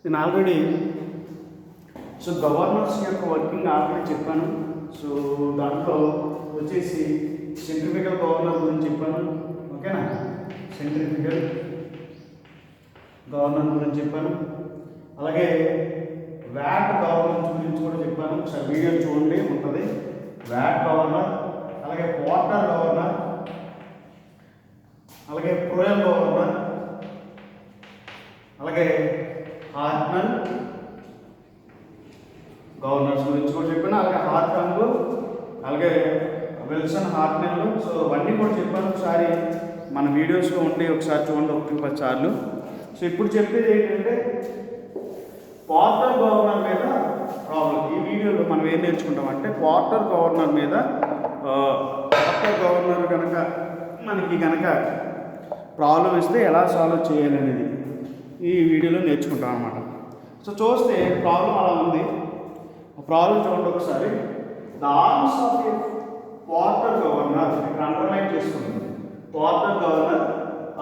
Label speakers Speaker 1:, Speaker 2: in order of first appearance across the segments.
Speaker 1: నేను already governors యొక్క working already చెప్పాను. దాంట్లో వచ్చేసి సెంట్రిఫికల్ గవర్నర్ గురించి చెప్పాను. ఓకేనా, సెంట్రిఫికల్ గవర్నర్ గురించి చెప్పాను. అలాగే వ్యాట్ గవర్నర్ గురించి కూడా చెప్పాను. ఒకసారి వీడియో చూడండి, ఉంటుంది వ్యాట్ గవర్నర్. అలాగే వాటర్ గవర్నర్, అలాగే ప్రోయల్ గవర్నర్, అలాగే హార్ట్నల్ గవర్నర్స్ గురించి కూడా చెప్పాను. అలాగే హార్టంగ్, అలాగే విల్సన్ హార్ట్నెల్. అవన్నీ కూడా చెప్పాను. ఒకసారి మన వీడియోస్లో ఉండి ఒకసారి చూడండి, 1-10 సార్లు. ఇప్పుడు చెప్పేది ఏంటంటే వాటర్ గవర్నర్ మీద ప్రాబ్లం. ఈ వీడియోలో మనం ఏం నేర్చుకుంటామంటే వాటర్ గవర్నర్ మీద వాటర్ గవర్నర్ కనుక మనకి ప్రాబ్లం ఇస్తే ఎలా సాల్వ్ చేయాలనేది ఈ వీడియోలో నేర్చుకుంటాం అన్నమాట. చూస్తే ప్రాబ్లం అలా ఉంది. ప్రాబ్లం చూడండి ఒకసారి. The arms of a water governor, ఇక్కడ అండర్లైన్ చేసుకుంది. Water governor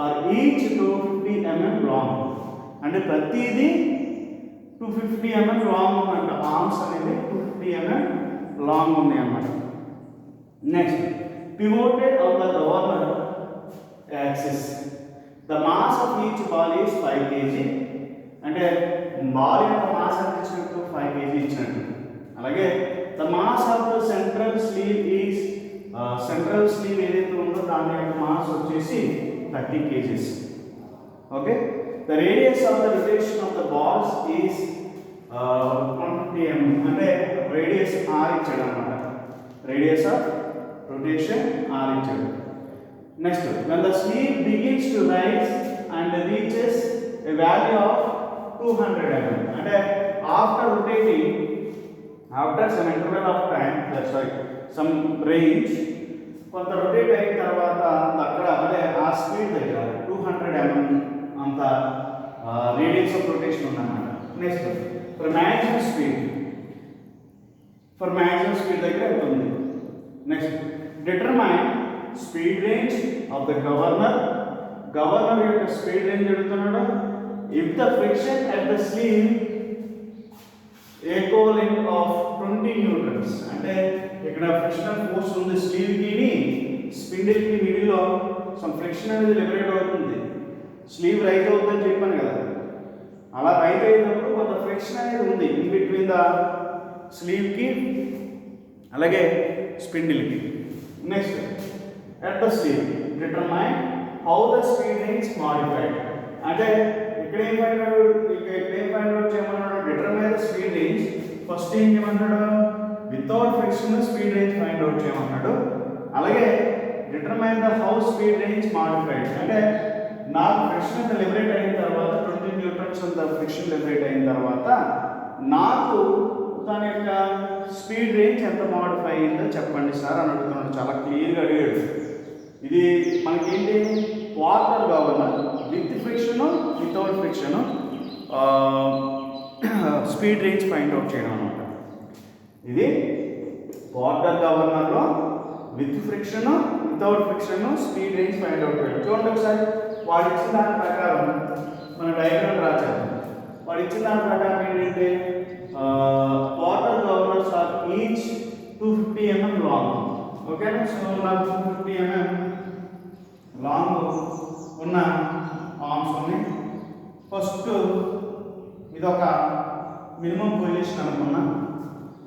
Speaker 1: are each 250 mm long. అంటే ప్రతిదీ 250 mm లాంగ్ ఉందంట. ఆర్మ్స్ అనేది 250 mm లాంగ్ ఉంది అన్నమాట. Next, pivoted on the governor axis. The mass of each ball is 5 kg. అంటే ball యొక్క మాస్ ఎంత ఇచ్చినట్టు 5 kg ఇచ్చినట్టు. అలాగే the mass of the central sleeve is, central sleeve ఏదైతే ఉందో దాని యొక్క మాస్ వచ్చేసి 30 kg. Okay, the radius of the rotation of the balls is 150 mm. అంటే రేడియస్ r ఇచ్చాడు అన్నమాట. రేడియస్ ఆఫ్ రొటేషన్ r ఇచ్చాడు. Next, when the sleeve begins to rise and reaches a value of 200 mm. అంటే after rotating, after some interval of time, some range, కొంత rotate అయిన తర్వాత అక్కడ అదే ఆ స్పీడ్ దగ్గర 200 mm అంత రేడియస్ ఆఫ్ రొటేషన్ ఉందన్నమాట. నెక్స్ట్, ఫర్ మ్యాక్సిమం స్పీడ్ దగ్గర ఎంత ఉంది. Next, determine speed range of the governor యొక్క స్పీడ్ రేంజ్ అడుగుతున్నాడు. If the friction at the slew equivalent of 20 newtons. అంటే ఇక్కడ ఫ్రిక్షనల్ ఫోర్స్ ఉంది స్లీవ్కి స్పిండిల్కి మిడిల్లో సమ్ ఫ్రిక్షన్ అనేది లిబరేట్ అవుతుంది. స్లీవ్ రైట్ అవుతుందని చెప్పాను కదా, అలా రైట్ అయినప్పుడు కొంత ఫ్రిక్షన్ అనేది ఉంది ఇన్ బిట్వీన్ ద స్లీవ్కి అలాగే స్పిండిల్కి. Next, at the sleeve, determine how the speed range modified. అంటే ఇక్కడ ఏం ఫైండ్ అవుట్ చేయమన్నాడు. Determine the speed range. First ఏం చేయమన్నాడు, without friction speed range find out చేయమన్నాడు. అలాగే determine the how speed range modified. అంటే నాకు ఫ్రిక్షన్ అంత లిబరేట్ అయిన తర్వాత 20 newtons అంత ఫ్రిక్షన్ లిబరేట్ అయిన తర్వాత నాకు దాని యొక్క స్పీడ్ రేంజ్ ఎంత మాడిఫై అయిందో చెప్పండి సార్ అని అడుగుతున్నాడు. చాలా క్లియర్గా అడిగాడు. ఇది మనకేంటి, water governor with friction without friction speed range find out చేయడం అనమాట. ఇది వాటర్ గవర్నర్లో with friction without friction speed range find out చేయడం. చూడండి ఒకసారి, వాడు ఇచ్చిన దాని ప్రకారం మన డయాగ్రామ్ రాశారు. వాడు ఇచ్చిన దాని ప్రకారం ఏంటంటే water governors are each 250 mm లాంగ్. ఓకేనా, నాకు 250 mm లాంగ్ ఉన్న ఆర్మ్స్ ఉన్నాయి. ఫస్ట్ ఇదొక మినిమం పొజిషన్ అనుకున్నా.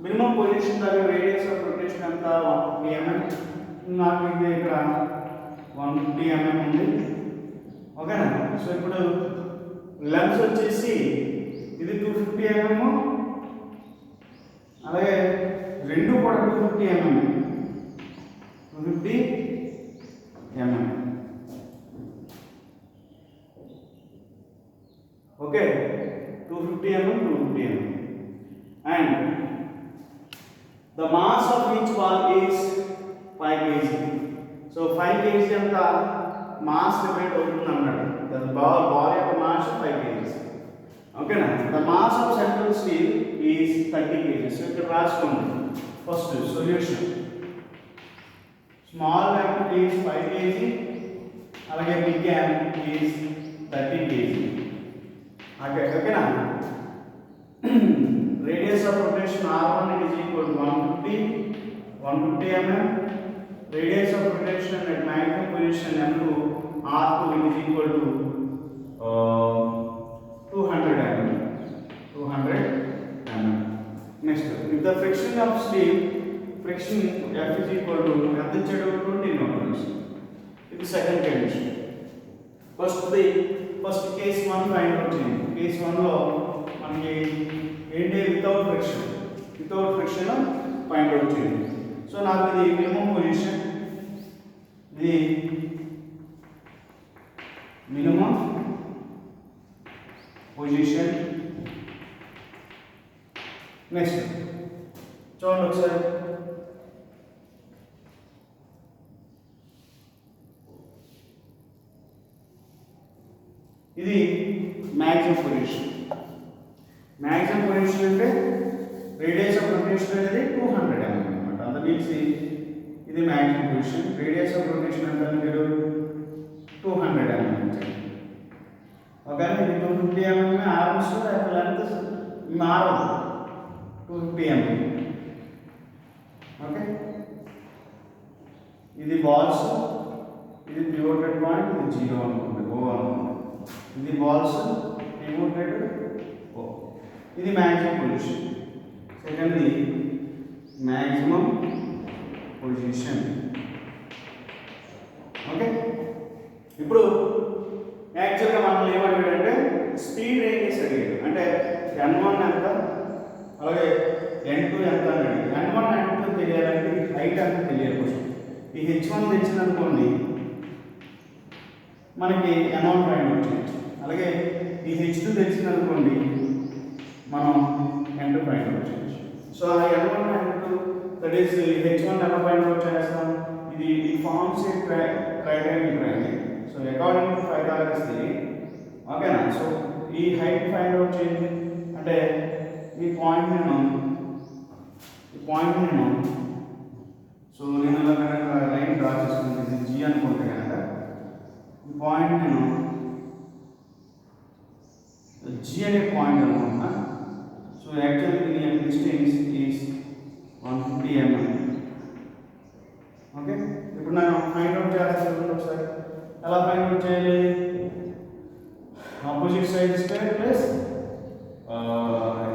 Speaker 1: మినిమం పొజిషన్ దగ్గర రేడియస్ ఆఫ్ రొటేషన్ ఎంత 150 mm. నాకు ఇది ఇక్కడ 150 mm ఉంది. ఓకేనా, ఇప్పుడు లెన్స్ వచ్చేసి ఇది 250 mm, అలాగే రెండు కూడా 250 mm. Okay, 250 mm. And the mass of each ball is 5 kg. 5 kg అంత మాస్ లిబరేట్ అవుతుంది అన్నాడు. బాల్ యొక్క మాస్ 5 kg. ఓకేనా, the mass of central sleeve is 30 kg. ఇక్కడ రాసుకోండి. First solution, small amp is 5 kg, అలాగే బిగ్ యాంప్ ఈజ్ 30 kg. ఓకేనా, 150 mm, radius of rotation at maximum position m2 r2 is equal to 200 mm. 200 mm. Next, if the friction of steel, friction F is equal to 20 newtons. It is second condition. First case 1 find out చేయండి. Case 1 లో మనకి ఏంటి without friction find out చేయండి. So నాకు ఇది minimum position, ఇది minimum position. Next చూడండి ఒకసారి, ఇది మ్యాక్సిమం పొజిషన్. మ్యాక్సిమం పొజిషన్ అంటే రేడియస్ ఆఫ్ రొటేషన్ అనేది 200 mm అనమాట. అంత మీన్స్ ఇది maximum position. Radius of rotation అంటే మీరు 200 mm. ఓకే, ఇది 250 mm ఆర్మ్స్ లెంత్ మారదు, 250 mm. ఓకే, ఇది బాల్స్, ఇది పివోటెడ్ పాయింట్, ఇది 0 అనుకోండి, O అనుకోండి. ఇది బాల్స్, పివోటెడ్ O. ఇది మ్యాక్సిమం పొజిషన్. సెకండ్ది మ్యాక్సిమం పొజిషన్. ఓకే, ఇప్పుడు యాక్చువల్గా మనం ఏమడిగాడంటే స్పీడ్ రేంజెస్ అడిగాడు. అంటే n1 ఎంత, అలాగే n2 ఎంత అని అడిగాడు. n1 n2 తెలియాలంటే హైట్ అంత తెలియాలి కొంచెం. ఈ h1 తెచ్చిందనుకోండి మనకి అమౌంట్ ఫైండ్ వచ్చింది. అలాగే ఈ h2 తెచ్చిందనుకోండి మనం n2 ఫైండ్ వచ్చింది. సో ఆ n1 n2 that is h1 ఎలా ఫైండ్ అవుట్ చేస్తాం, ఇది forms a triangle triangle. So according to Pythagoras theory, ఓకేనా. సో ఈ హైట్ ఫైండ్ అవుట్ చేయండి అంటే ఈ పాయింట్ నేను సో నేను ఇలా కనుక లైన్ డ్రా చేసుకుంటుంది G అనుకుంటే కనుక ఈ పాయింట్ నేను G అనే పాయింట్ అనుకుంటున్నా. సో యాక్చువల్లీ దీని యొక్క డిస్టెన్స్ ఈస్ 150 mm. ఓకే, ఇప్పుడు నేను ఫైండ్ అవుట్ చేస్తాను ఒకసారి. ఎలా ఫైండ్ అవుట్ చేయాలి, opposite side square plus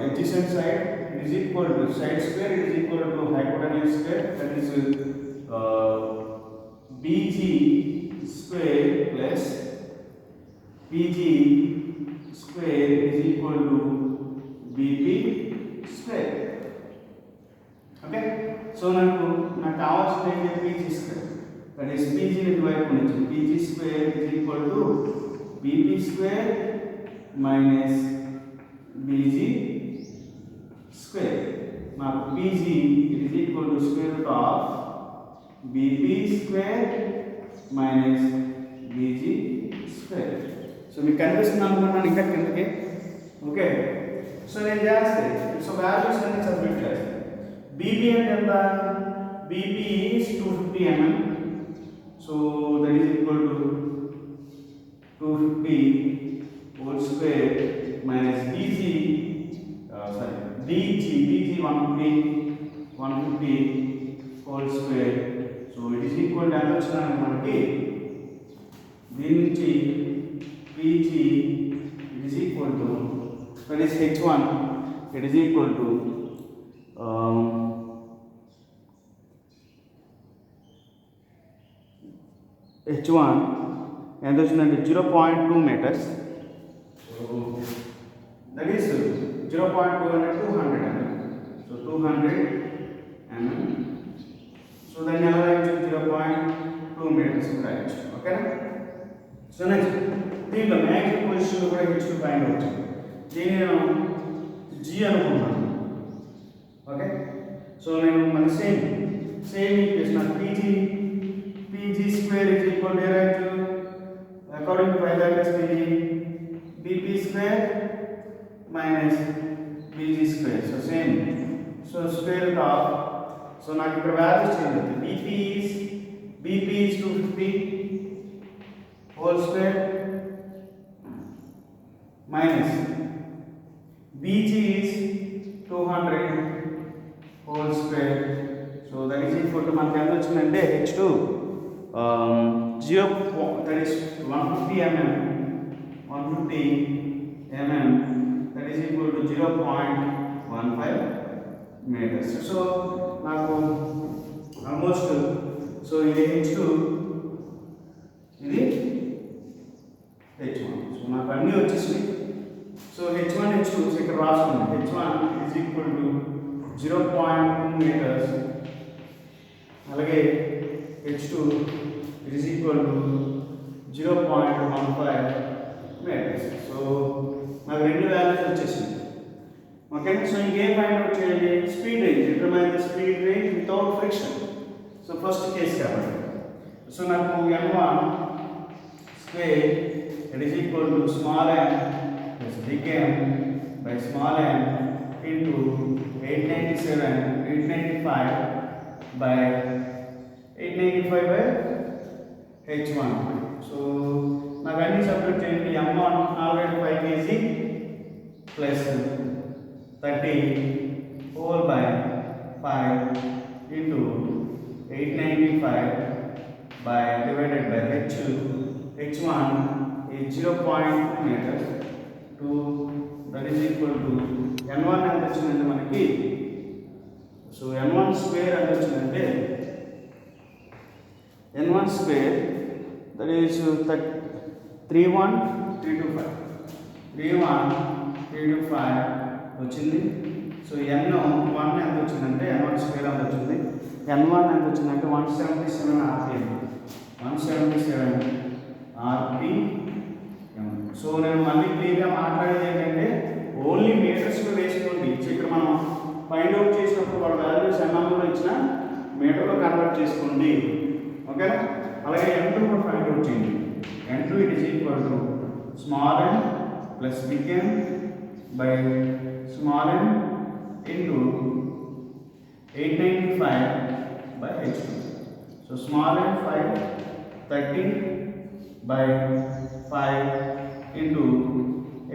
Speaker 1: adjacent side is equal to side square is equal to hypotenuse square, that is BG square plus PG square is equal to BP square. Okay, so నాకు కావాల్సింది ఏంటి, PG square, that is PG ఇటువైపు నుంచి PG square is equal to BP square minus BG square. Now PG is equal to square root of BP square minus BG square. So మీకు కనిపిస్తుంది అనుకుంటున్నాను ఇంకా కిందకి. ఓకే, సో నేను చేస్తే so values అన్ని సబ్మిట్ చేస్తాను. BP అంటే ఎంత, BP is 250 mm. So that is equal to 250 whole square minus BG BG 150 whole square. So it is equal to ఎంత వచ్చిందంటే మనకి దీని నుంచి PG it is equal to, that is H1, it is equal to H1 ఎంత వచ్చిందంటే 0.2 meters. So that is 0.2 అంటే 200 mm. So 200 mm. So దాన్ని ఎలా రాయొచ్చు, 0.2 meters రాయొచ్చు. ఓకేనా. సో నెక్స్ట్ దీంట్లో మ్యాక్సిమం పొజిషన్లో కూడా H2 ఫైండ్ అవుతుంది. దీన్ని నేను G అనుకుంటున్నాను. ఓకే, సో నేను మన same equation PG square is equal to రాయొచ్చు according to Pythagoras theory BP square minus BG square. So same, so square root of, so నాకు ఇక్కడ వాల్యూస్ చేంజ్ అవుతుంది. BP is 250 whole square minus BG is 200 whole square. So that is equal to మనకి ఎంత వచ్చిందంటే H2 0 that is 150 mm that is equal to 0.15 meters. So నాకు almost so ఇది H2 ఇది H1. So నాకు అన్నీ వచ్చేసి సో H1 H2 సో ఇక్కడ రాసుకుంది H1 is equal to 0.2 meters అలాగే H2 is equal to 0.15 meters. So నాకు రెండు వాల్యూస్ వచ్చేసింది. ఓకే, సో ఇంకేం ఫైండ్ అవుట్ చేయాలి? Speed range, determine the speed range without friction. So first case కాబట్టి so నాకు n1 square it is equal to small m plus big m by small m into 895 బై H1. So నాకు అన్ని subject చేయండి. m1 already 5 kg plus 30 whole by 5 into 895 by divided by H1 is 0.2 meters to that is equal to n1 ఎంత వచ్చిందంటే మనకి so n1 square ఎంత వచ్చిందంటే n1 square that is 31325 వచ్చింది. సో n1 ఎంత వచ్చిందంటే n1 స్క్వేర్ ఎంత వచ్చింది, n1 ఎంత వచ్చిందంటే 177 rpm 177 rpm. సో నేను మళ్ళీ క్లియర్గా మాట్లాడేది ఏంటంటే ఓన్లీ మీటర్స్లో వేసుకోండి. ఇక్కడ మనం ఫైండ్ అవుట్ చేసినప్పుడు వాళ్ళ వాల్యూస్ ఎంఎంలో ఇచ్చిన మీటర్లో కన్వర్ట్ చేసుకోండి. ఓకేనా? అలాగే n2 కూడా ఫైండ్ అవుట్ చేయండి. n2 it is equal to small n plus big n by small n into 895 by H2. So small n 5 30 by 5 into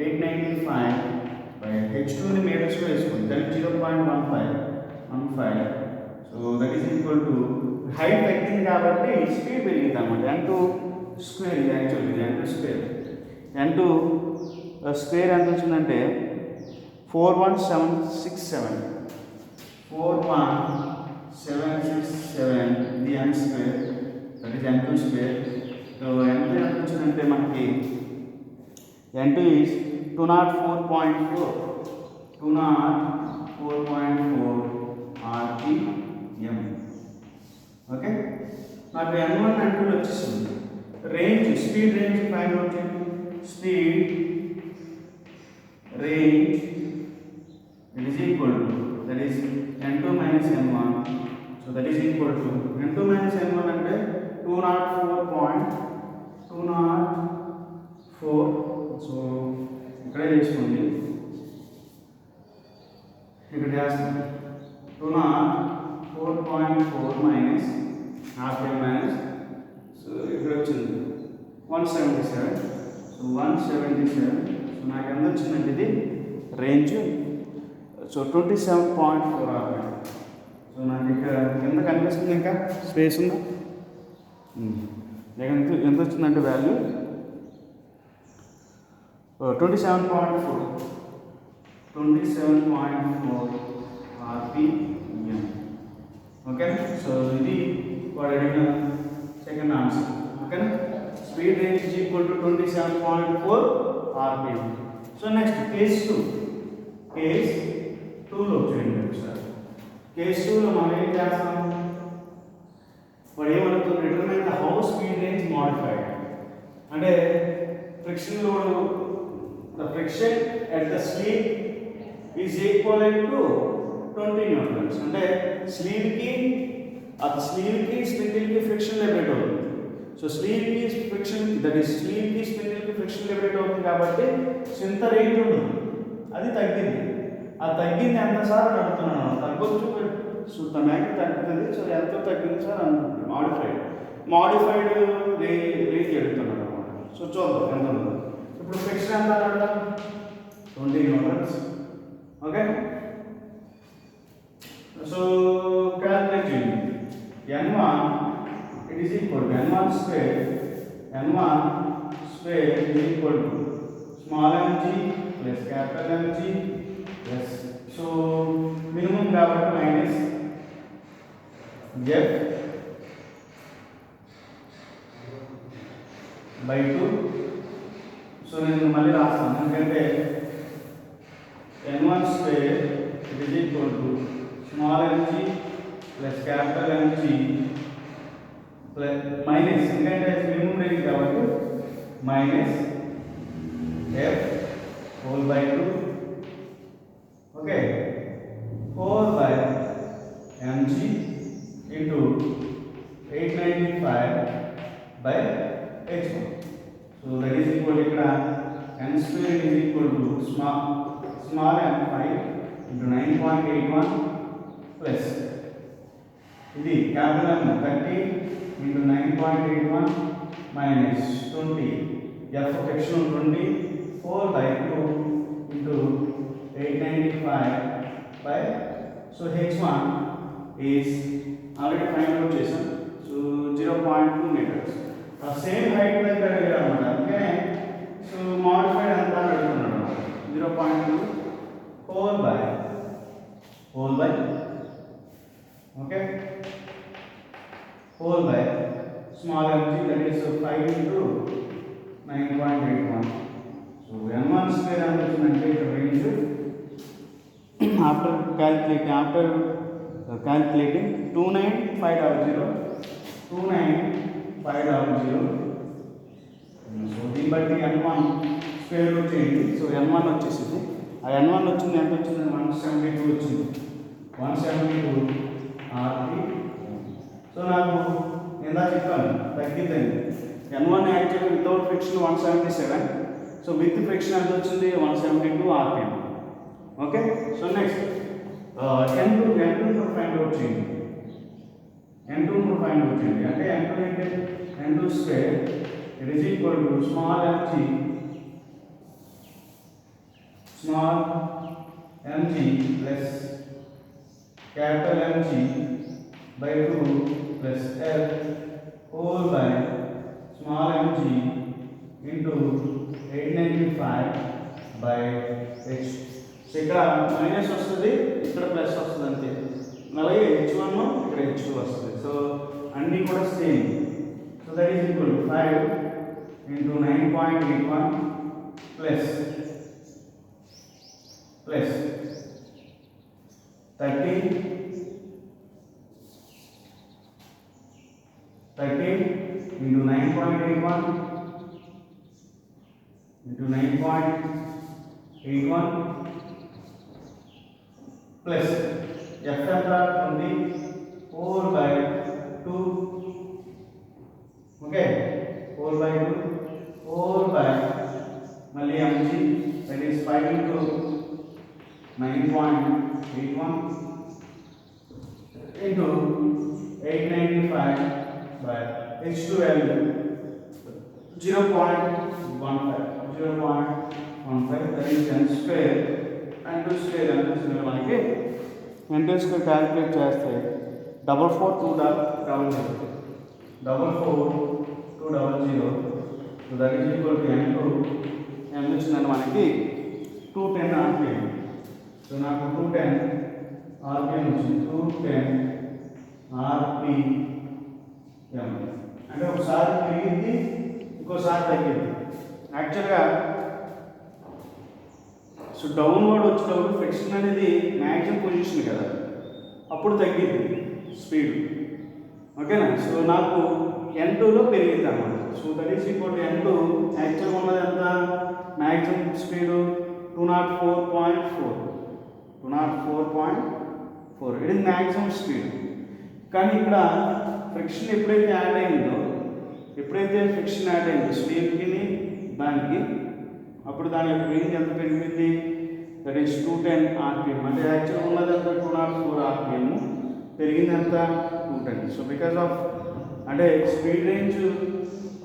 Speaker 1: 895 by H2 ని meters లో వేసుకోండి. that is 0.15. So that is equal to height తగ్గింది కాబట్టి speed పెరిగింది అన్నమాట. n2 square ఇది actually n2 square n2 square ఎంత వచ్చిందంటే 41767 ఇది n square that is n2 square. So n2 ఎంత వచ్చిందంటే మనకి n2 ఈజ్ 204.4 rpm. ఓకే, నాకు n1 n2 వచ్చేసింది. Range speed range find out చేయండి. Speed range it is equal to that is n2 minus n1. So that is equal to n2 minus n1 అంటే 204. So ఇక్కడే చేసుకోండి, ఇక్కడ చేస్తాం 204.4 minus rpm minus so ఇక్కడ వచ్చింది 177. So 177 so నాకు ఎంత వచ్చిందంటే ఇది రేంజ్ సో 27.4 rpm. సో నాకు ఇక్కడ కింద కనిపిస్తుంది, ఇంకా స్పేస్ ఉందా? ఎంత వచ్చిందంటే వాల్యూ 27.4 rpm. ఓకే, సో ఇది వాడు అడిగిన సెకండ్ ఆన్సర్. ఓకేనా? Speed range is equal to 27.4 rpm. So next case 2లో చూడండి ఒకసారి. కేస్ 2లో మనం ఏం చేస్తాం? వాడు ఏమడుగుతుంది? Determine the how speed range modified. అంటే friction load the friction at the sleeve is equivalent to 20 newtons. అంటే స్లీవ్కి స్పిన్డిల్కి ఫ్రిక్షన్ లిబరేట్ అవుతుంది. సో స్లీవ్కి ఫ్రిక్షన్ దట్ ఈస్ స్లీవ్కి స్పిన్డిల్కి ఫ్రిక్షన్ లిబరేట్ అవుతుంది కాబట్టి ఎంత రేంజ్ ఉండదు, అది తగ్గింది. ఆ తగ్గింది ఎంత సార్ అని అడుగుతున్నాను. తగ్గొచ్చు, సుతమేకి తగ్గుతుంది. సో ఎంత తగ్గింది సార్ అంటున్నాను. మాడిఫైడ్ రేంజ్ అడుగుతున్నాను అనమాట. సో చూద్దాం ఎంత ఉందో. ఇప్పుడు ఫ్రిక్షన్ ఎంత అడగడం? 20 న్యూటన్స్. ఓకే, సో క్యాల్కులేట్ చేయండి. equal to n1 square is equal to small mg plus capital Mg plus, so minimum కాబట్టి minus f by 2. సో నేను మళ్ళీ రాస్తాను ఎందుకంటే n1 square is equal to small mg plus capital Mg plus minus ఎందుకంటే minimum range కాబట్టి minus f whole by 2, okay, 4 by mg into 895 by h1. So that is equal to ikkada n square is equal to small m 5 into 9.81 plus ఇది capital M 30 into 9.81 minus 20 f fraction 20 4 by 2 into 895 by, so h1 is already find out చేసాం. So 0.2 meters. Same height దగ్గర అన్నమాట. Okay, so modified ఎంత అడుగుతున్నాడు 0.2 4 by okay 4 by small mg, that is 5 into 9.81. so n1 square ఎంత వచ్చిందంటే range after calculating 29500. So దీన్ని బట్టి n1 square root చేయండి. సో n1 వచ్చేసింది, ఆ n1 వచ్చింది ఎంత వచ్చింది 172 వచ్చింది, 172 r3. సో నాకు ఎలా చెప్పాను తగ్గిద్దండి. n1 actually without friction 177, so with friction ఎంత వచ్చింది 172 rpm. Okay, so next n2 find out చేయండి. n2 ఫైండ్ అవుట్ చేయండి అంటే n2 అంటే n2 square it is equal to small mg plus capital Mg by 2 plus F whole by small mg into 895 by h. So ఇక్కడ minus వస్తుంది, ఇక్కడ plus వస్తుంది అంతే. అలాగే h1 ఇక్కడ h2 వస్తుంది. సో అన్నీ కూడా same. So that is equal to 5 into 9.81 plus 13 into 9.81 plus f ఎంత 4 by 2, okay, 4 by 2 4 by మళ్ళీ mg, that is 5 into 9.81 into 895 by h2l 0.15, that is n square. n2 square ఎంత వచ్చింది మనకి n2 square calculate చేస్తే 44200, so that is equal to n2 ఎంత వచ్చిందంటే మనకి 210 rpm. So నాకు 210 rpm వచ్చింది, 210 rpm అంటే ఒకసారి పెరిగింది ఇంకోసారి తగ్గింది. యాక్చువల్గా సో డౌన్వర్డ్ వచ్చేటప్పుడు ఫ్రిక్షన్ అనేది మ్యాక్సిమం పొజిషన్ కదా, అప్పుడు తగ్గింది స్పీడ్. ఓకేనా, సో నాకు n2లో పెరిగింది అన్నమాట. So that is equal to n2 యాక్చువల్గా ఉన్నది ఎంత మ్యాక్సిమం స్పీడ్ 204.4, ఇది మ్యాక్సిమం స్పీడ్. కానీ ఇక్కడ ఫ్రిక్షన్ ఎప్పుడైతే యాడ్ అయిందో స్పీడ్కి దానికి, అప్పుడు దాని యొక్క రేంజ్ ఎంత పెరిగింది, దట్ ఈస్ 210 rpm. అంటే యాక్చువల్ ఉన్నది ఎంత 204 rpm, పెరిగింది ఎంత 210. సో బికాస్ ఆఫ్ అంటే స్పీడ్ రేంజ్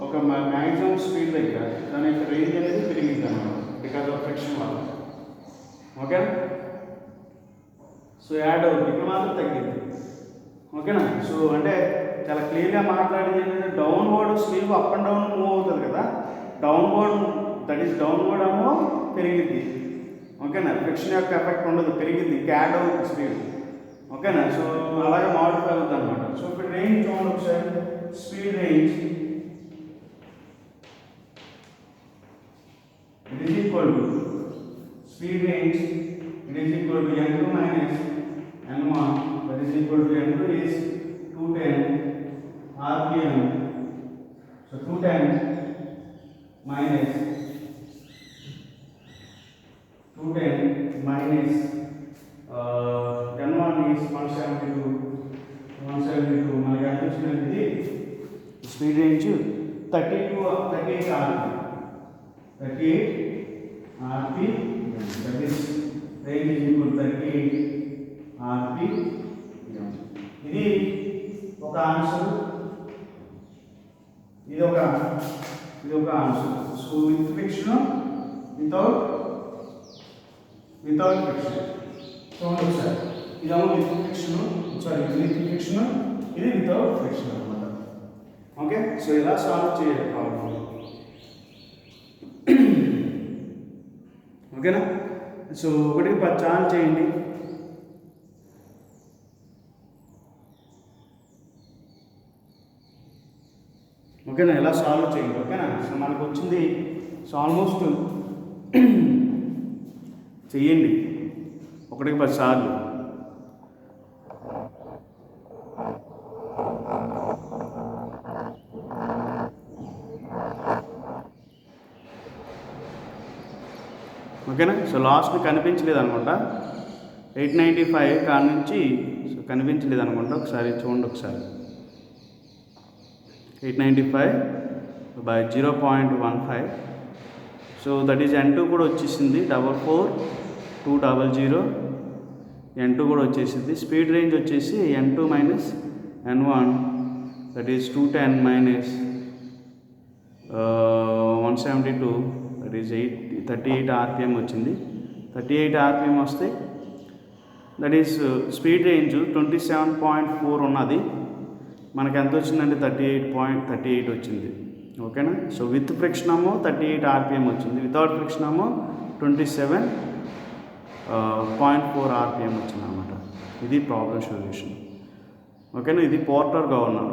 Speaker 1: ఒక మ్యాక్సిమం స్పీడ్ దగ్గర దాని యొక్క రేంజ్ అనేది పెరిగింది అన్నమాట బికాస్ ఆఫ్ ఫ్రిక్షన్ వల్ల. ఓకే, సో యాడ్ అవుతుంది, ఇక్కడ మాత్రం తగ్గింది. ఓకేనా, సో అంటే చాలా క్లియర్గా మాట్లాడేది ఏంటంటే downward sleeve up and down move అవుతుంది కదా, డౌన్వర్డ్ దట్ ఈస్ డౌన్వర్డ్ ఏమో పెరిగిద్ది. ఓకేనా, ఫ్రిక్షన్ యొక్క ఎఫెక్ట్ ఉండదు, పెరిగిద్ది, క్యాడ్ అవుతుంది స్పీడ్. ఓకేనా, సో అలాగే మాడిఫై అవుతుంది అనమాట. సో ఇప్పుడు రేంజ్ చూడండి ఒకసారి, speed range it is equal to speed range, it is equal to n2 minus n1, that is equal to n2 is 210 rpm, so 210 minus 210 minus n1 is 172 మనకి ఎంత వచ్చిందంటే ఇది speed range 38 rp, that is range is equal to 38 rp. ఇది ఒక answer, ఇది ఒక answer. So with friction, without friction. చూడండి sir, ఇదేమో with friction, sorry with friction, ఇది వితౌట్ ఫ్రిక్షన్ అనమాట. ఓకే, సో ఇలా సాల్వ్ చేయాలి ప్రాబ్లం. ఓకేనా, సో 1-10 సాల్వ్ చేయండి. ఓకేనా, ఎలా సాల్వ్ చేయండి. ఓకేనా, సో మనకు వచ్చింది, సో ఆల్మోస్ట్ చెయ్యండి 1-10 సార్లు. ఓకేనా, సో లాస్ట్ కనిపించలేదు అనుకుంటా, 895 కాడ నుంచి సో కనిపించలేదు అనుకుంటా. ఒకసారి చూడండి, ఒకసారి 895 by 0.15. So that is n2 కూడా వచ్చేసింది 44200, n2 కూడా వచ్చేసింది. స్పీడ్ రేంజ్ వచ్చేసి n2 minus n1, that is 210 minus 172, that is 38 rpm వచ్చింది. 38 rpm వస్తే దట్ ఈస్ స్పీడ్ రేంజ్ 27.4 ఉన్నది, మనకి ఎంత వచ్చిందంటే 38.38 వచ్చింది. ఓకేనా, సో విత్ ఫ్రిక్షన్ ఏమో 38 rpm వచ్చింది, వితౌట్ ఫ్రిక్షన్ ఏమో 27.4 rpm వచ్చింది అనమాట. ఇది ప్రాబ్లం సొల్యూషన్. ఓకేనా, ఇది పోర్టర్ గవర్నర్.